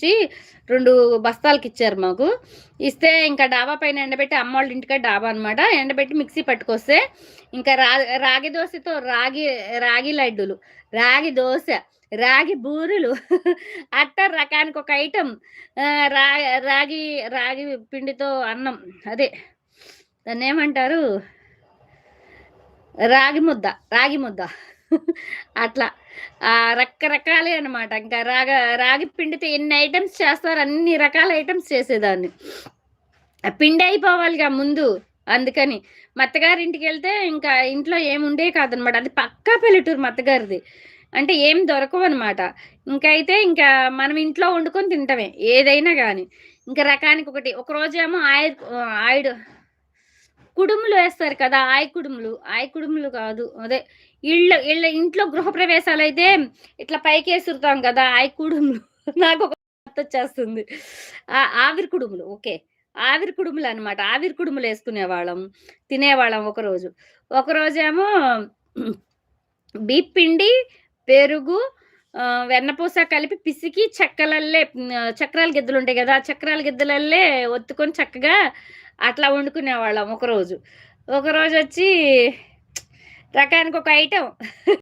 తీసుకొచ్చి 2 బస్తాలకిచ్చారు మాకు. ఇస్తే ఇంకా డాబా పైన ఎండబెట్టి అమ్మోళ్ళ ఇంటికాడ డాబా అనమాట. ఎండబెట్టి మిక్సీ పట్టుకొస్తే ఇంకా రాగి దోసతో రాగి లడ్డూలు, రాగి దోస, రాగి బూరెలు అట్ట రకానికి ఒక ఐటెమ్. ఆహ్, రా రాగి రాగి పిండితో అన్నం. అదే దాన్నేమంటారు? రాగి ముద్ద. అట్లా. రకరకాలే అనమాట. ఇంకా రాగి పిండితో ఎన్ని ఐటెమ్స్ చేస్తారో అన్ని రకాల ఐటెమ్స్ చేసేదాన్ని. ఆ పిండి అయిపోవాలిగా ముందు. అందుకని. మా అత్తగారింటికెళ్తే ఇంకా ఇంట్లో ఏముండేవి కాదనమాట. అది పక్కా పల్లెటూరు మా అత్తగారిది. అంటే ఏం దొరకవనమాట. ఇంకా మనం ఇంట్లో వండుకొని తింటమే. ఏదైనా గాని. ఇంకా రకానికొకటి. ఒకరోజేమో ఆయుడు కుడుములు వేస్తారు కదా! ఆయి కుడుములు కాదు. అదే ఇంట్లో గృహప్రవేశాలైతే ఇట్లా పైకేసురుతాం కదా! ఆయి కుడుములు. నాకొక గుర్తొచ్చేస్తుంది. ఆవిరి కుడుములు. ఓకే. ఆవిరి కుడుములనమాట. ఆవిరి కుడుములేసుకునేవాళ్ళం. తినేవాళ్ళం ఒకరోజు. ఒకరోజేమో బియ్యపిండి, పెరుగు, వెన్నపూస కలిపి పిసికి చక్రాల గిద్దలుంటాయి గదా! ఆ చక్రాల గిద్దలల్లే ఒత్తుకొని చక్కగా అట్లా వండుకునేవాళ్ళం ఒకరోజు. ఒకరోజొచ్చి రకానికొక ఐటెమ్.